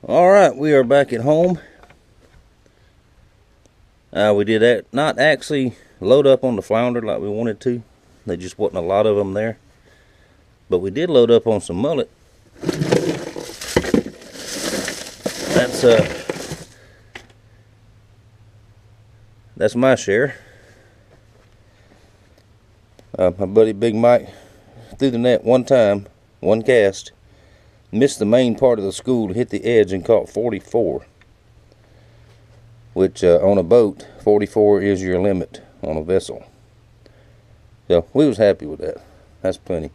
Alright, we are back at home. We did not actually load up on the flounder like we wanted to. There just wasn't a lot of them there. But we did load up on some mullet. That's my share. My buddy Big Mike threw the net one time, one cast, missed the main part of the school, hit the edge and caught 44. Which on a boat, 44 is your limit on a vessel. So we was happy with that. That's plenty.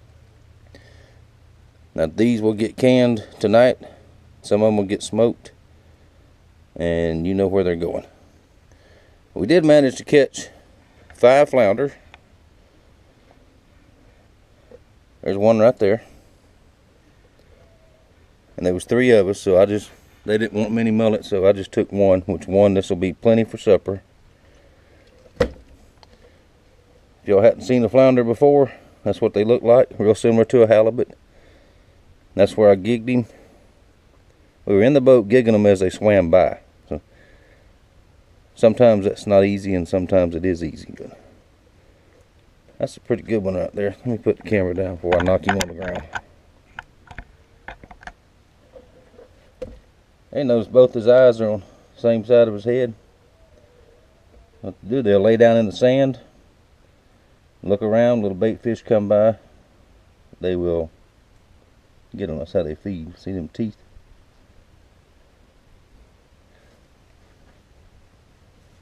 Now these will get canned tonight. Some of them will get smoked. And you know where they're going. We did manage to catch 5 flounder. There's one right there. And there was 3 of us, so they didn't want many mullet, so I just took one, this will be plenty for supper. If y'all hadn't seen a flounder before, that's what they look like, real similar to a halibut. That's where I gigged him. We were in the boat gigging them as they swam by. So sometimes that's not easy and sometimes it is easy, but that's a pretty good one right there. Let me put the camera down before I knock him on the ground. They notice both his eyes are on the same side of his head. What to do, they'll lay down in the sand, look around, little bait fish come by, they will get on. That's how they feed. See them teeth?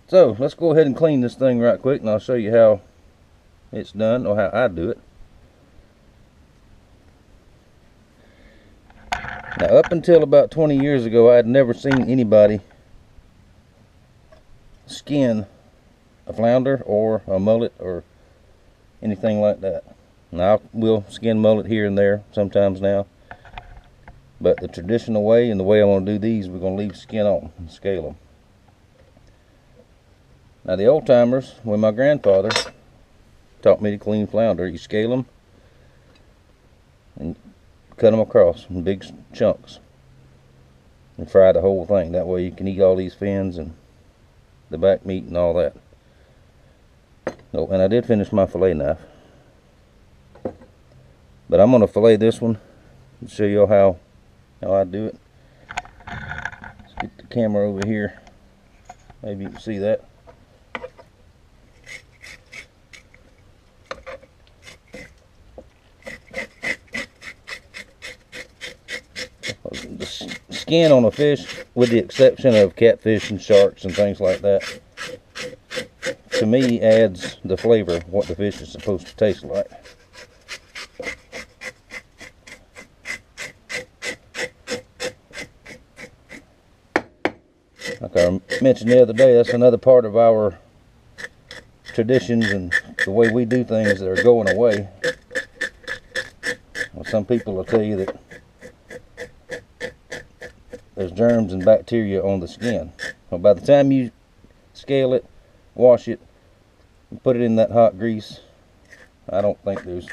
So let's go ahead and clean this thing right quick and I'll show you how it's done, or how I do it. Now, up until about 20 years ago, I had never seen anybody skin a flounder or a mullet or anything like that. Now, we'll skin mullet here and there sometimes now, but the traditional way and the way I want to do these, we're going to leave skin on and scale them. Now, the old timers, when my grandfather taught me to clean flounder, you scale them and cut them across in big chunks and fry the whole thing. That way you can eat all these fins and the back meat and all that. Oh, and I did finish my fillet knife, but I'm going to fillet this one and show you how I do it. Let's get the camera over here. Maybe you can see that. Skin on a fish, with the exception of catfish and sharks and things like that, to me adds the flavor of what the fish is supposed to taste like. Like I mentioned the other day, that's another part of our traditions and the way we do things that are going away. Well, some people will tell you that there's germs and bacteria on the skin. Well, by the time you scale it, wash it, and put it in that hot grease, I don't think there's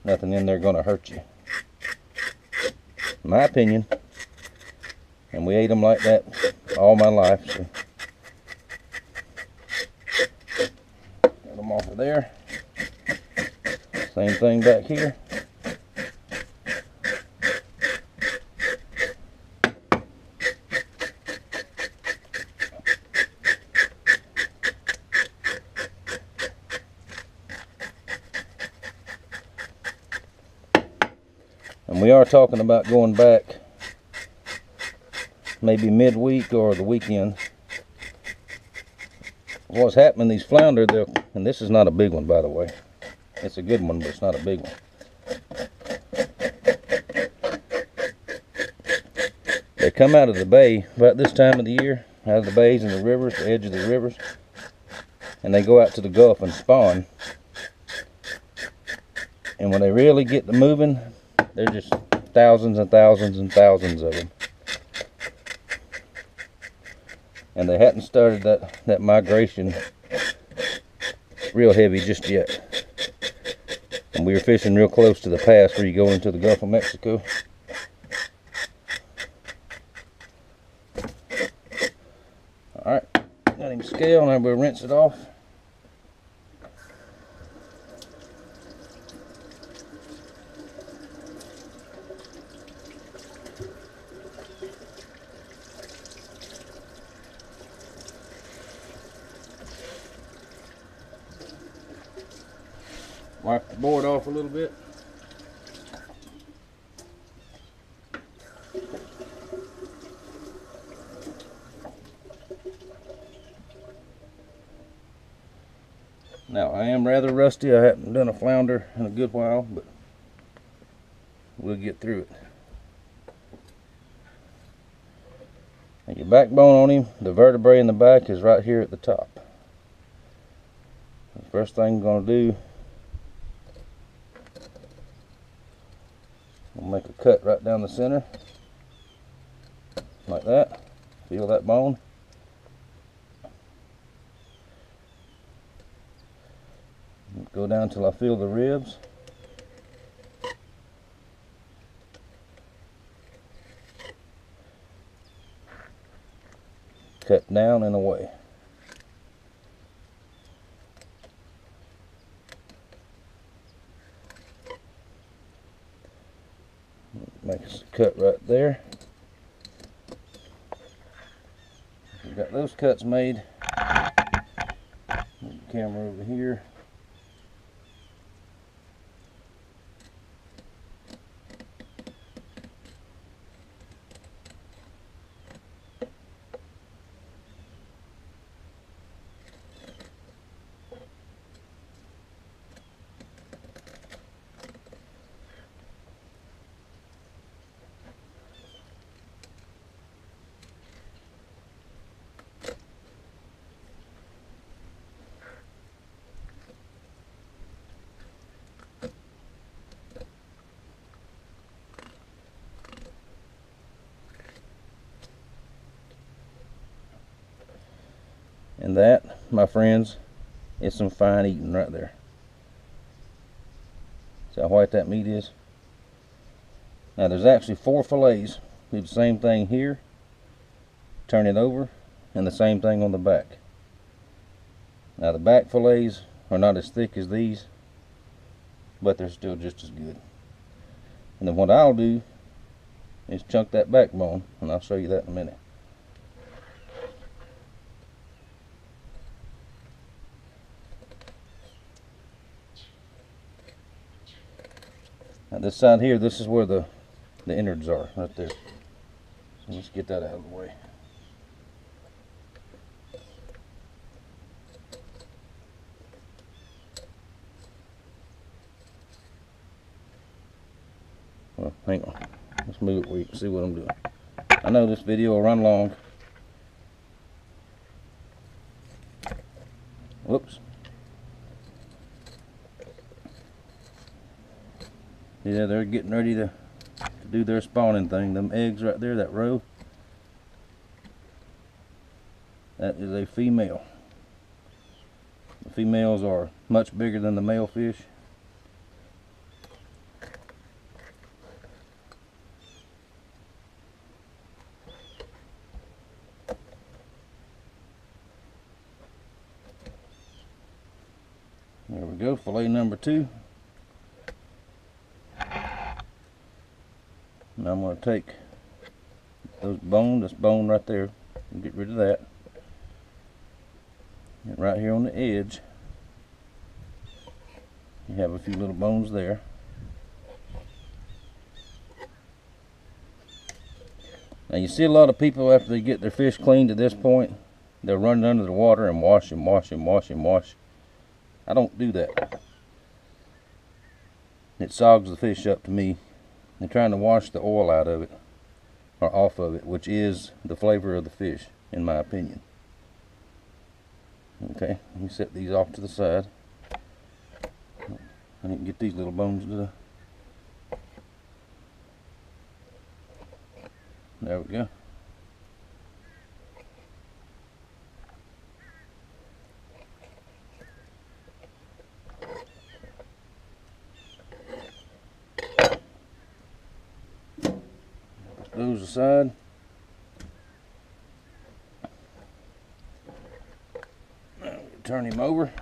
nothing in there gonna hurt you. In my opinion. And we ate them like that all my life. So got them off of there. Same thing back here. And we are talking about going back maybe midweek or the weekend. What's happening, these flounder, and this is not a big one, by the way. It's a good one, but it's not a big one. They come out of the bay about this time of the year, out of the bays and the rivers, the edge of the rivers, and they go out to the Gulf and spawn. And when they really get to moving, there's just thousands and thousands and thousands of them. And they hadn't started that migration real heavy just yet. And we were fishing real close to the pass where you go into the Gulf of Mexico. Same scale, and then we'll rinse it off. Wipe the board off a little bit. Now, I am rather rusty. I haven't done a flounder in a good while, but we'll get through it. And your backbone on him, the vertebrae in the back is right here at the top. The first thing I'm going to do, I'll make a cut right down the center, like that. Feel that bone. Go down till I feel the ribs. Cut down and away. Make us a cut right there. We've got those cuts made. Move the camera over here. And that, my friends, is some fine eating right there. See how white that meat is? Now there's actually 4 fillets. Do the same thing here, turn it over, and the same thing on the back. Now the back fillets are not as thick as these, but they're still just as good. And then what I'll do is chunk that backbone, and I'll show you that in a minute. Now this side here, this is where the innards are, right there. So let's get that out of the way. Well, hang on. Let's move it where you can see what I'm doing. I know this video will run long. Whoops. Yeah, they're getting ready to do their spawning thing. Them eggs right there, that row, that is a female. The females are much bigger than the male fish. There we go, fillet number 2. Now I'm going to take those bones, this bone right there, and get rid of that. And right here on the edge, you have a few little bones there. Now you see a lot of people, after they get their fish cleaned to this point, they'll run it under the water and wash and wash and wash and wash. I don't do that. It sogs the fish up to me. They're trying to wash the oil out of it, or off of it, which is the flavor of the fish, in my opinion. Okay, let me set these off to the side. I need to get these little bones to the... There we go. Those aside. turn him over.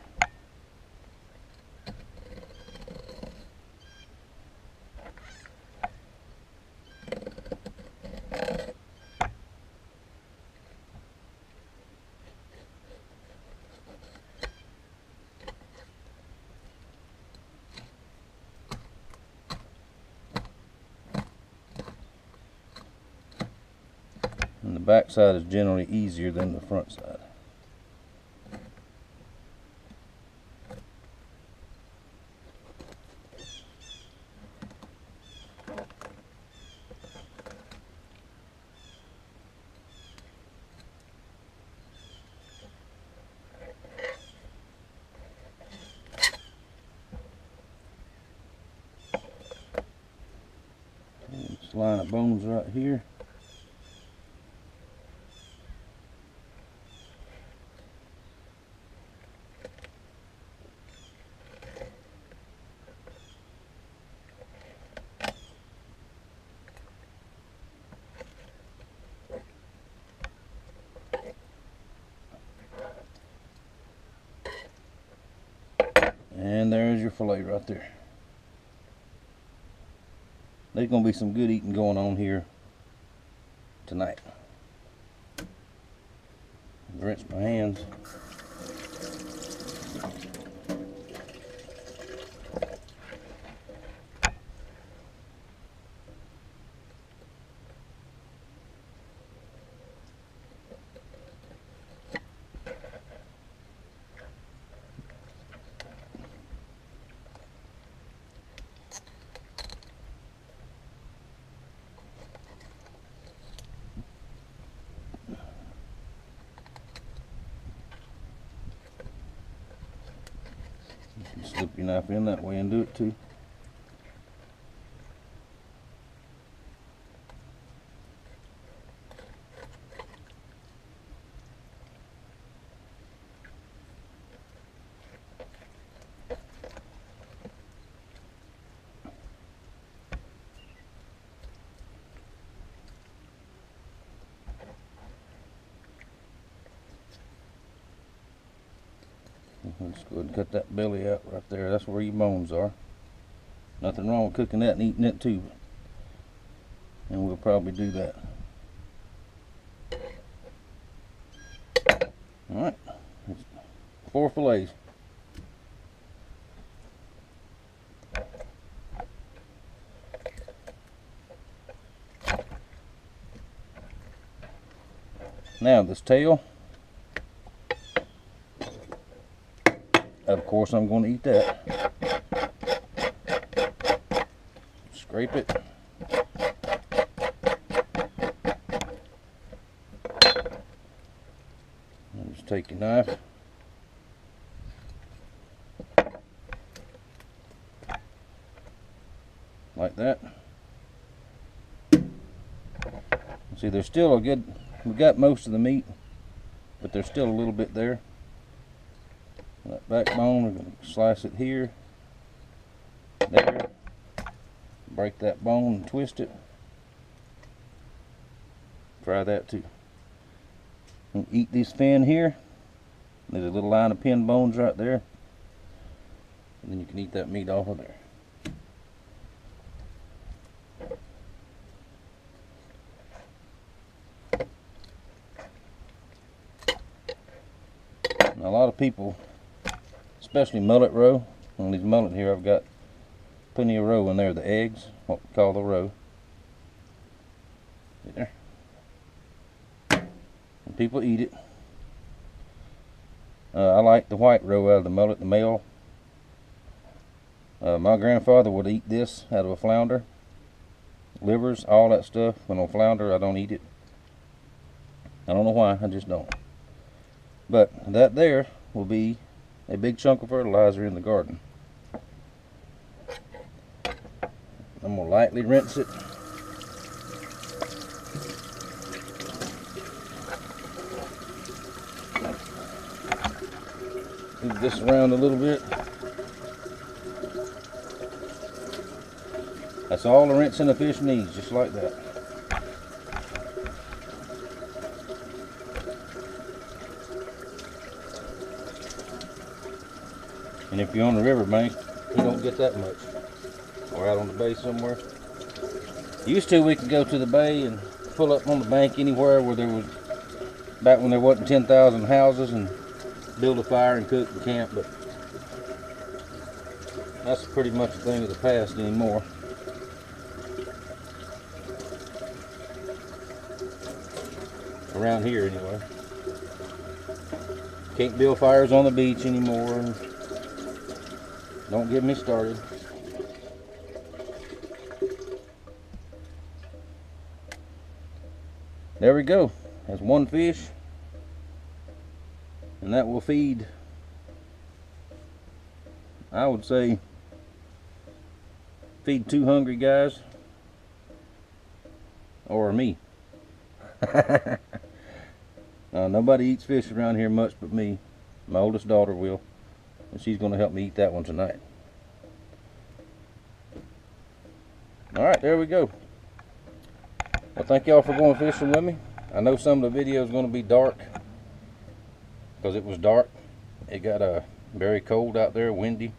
And the back side is generally easier than the front side. This line of bones right here. And there's your fillet right there. There's going to be some good eating going on here tonight. Rinse my hands. Slip your knife in that way and do it too. Let's go ahead and cut that belly out right there. That's where your bones are. Nothing wrong with cooking that and eating it too. And we'll probably do that. Alright. 4 fillets. Now this tail. Of course I'm going to eat that. Scrape it. And just take your knife. Like that. See, there's still a good, we got most of the meat, but there's still a little bit there. That backbone, we're going to slice it here, there, break that bone and twist it. Try that too. And eat this fin here. There's a little line of pin bones right there. And then you can eat that meat off of there. Now, a lot of people, especially mullet roe. On these mullet here, I've got plenty of roe in there. The eggs, what we call the roe. There. And people eat it. I like the white roe out of the mullet, the male. My grandfather would eat this out of a flounder. Livers, all that stuff. But on flounder, I don't eat it. I don't know why, I just don't. But that there will be a big chunk of fertilizer in the garden. I'm going to lightly rinse it. Move this around a little bit. That's all the rinsing a fish needs, just like that. And if you're on the riverbank, you don't get that much. Or out on the bay somewhere. Used to, we could go to the bay and pull up on the bank anywhere where there was, back when there wasn't 10,000 houses, and build a fire and cook and camp, but that's pretty much a thing of the past anymore. Around here anyway. Can't build fires on the beach anymore. Don't get me started. There we go. That's one fish. And that will feed, I would say, feed 2 hungry guys. Or me. Nobody eats fish around here much but me. My oldest daughter will. And she's going to help me eat that one tonight. Alright, there we go. Well, thank y'all for going fishing with me. I know some of the video is going to be dark, because it was dark. It got very cold out there, windy.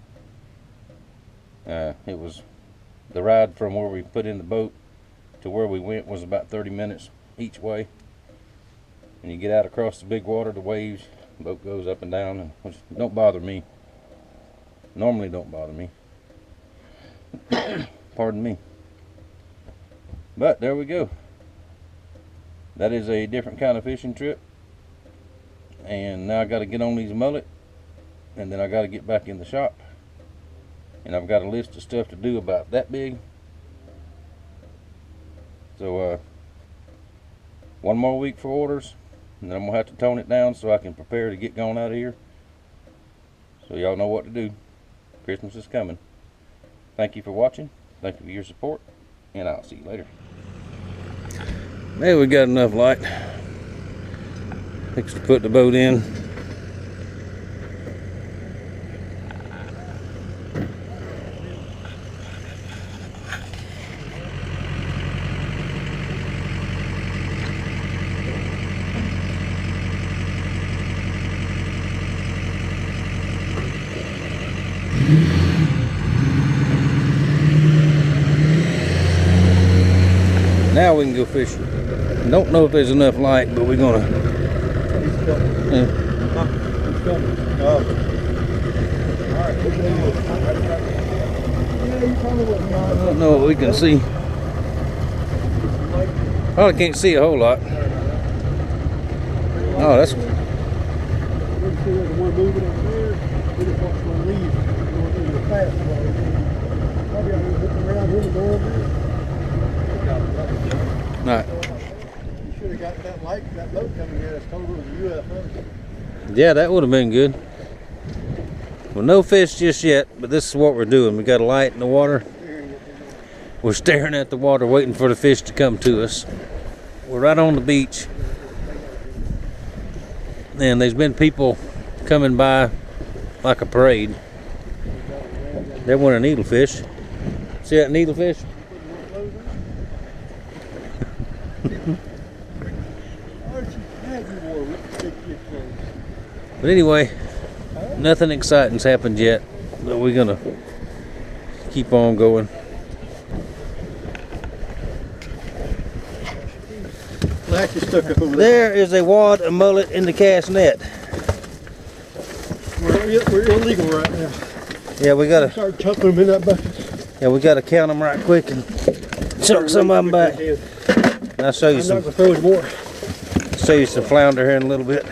It was, the ride from where we put in the boat to where we went was about 30 minutes each way. And you get out across the big water, the waves, the boat goes up and down, and which don't bother me. Normally don't bother me. Pardon me. But there we go. That is a different kind of fishing trip. And now I got to get on these mullet, and then I got to get back in the shop. And I've got a list of stuff to do about that big. So one more week for orders, and then I'm gonna have to tone it down so I can prepare to get going out of here. So y'all know what to do. Christmas is coming. Thank you for watching. Thank you for your support, and I'll see you later. There we got enough light. Fixed to put the boat in. Now we can go fishing. Don't know if there's enough light, but we're gonna. I don't know what we can see. Probably can't see a whole lot. Oh, that's. Right. You should have got that light, that boat coming here. That's told it was a UFO. Yeah, that would have been good. Well, no fish just yet, but this is what we're doing. We got a light in the water. We're staring at the water, waiting for the fish to come to us. We're right on the beach, and there's been people coming by like a parade. They want a needlefish. See that needlefish? But anyway, nothing exciting's happened yet, but we're gonna keep on going. Stuck up over there is a wad of mullet in the cast net. We're illegal right now. Yeah, we gotta start chucking them in that bucket. Yeah, we gotta count them right quick and chuck some of them back. And I'll show you some. I'm not gonna throw any more. Show you some flounder here in a little bit.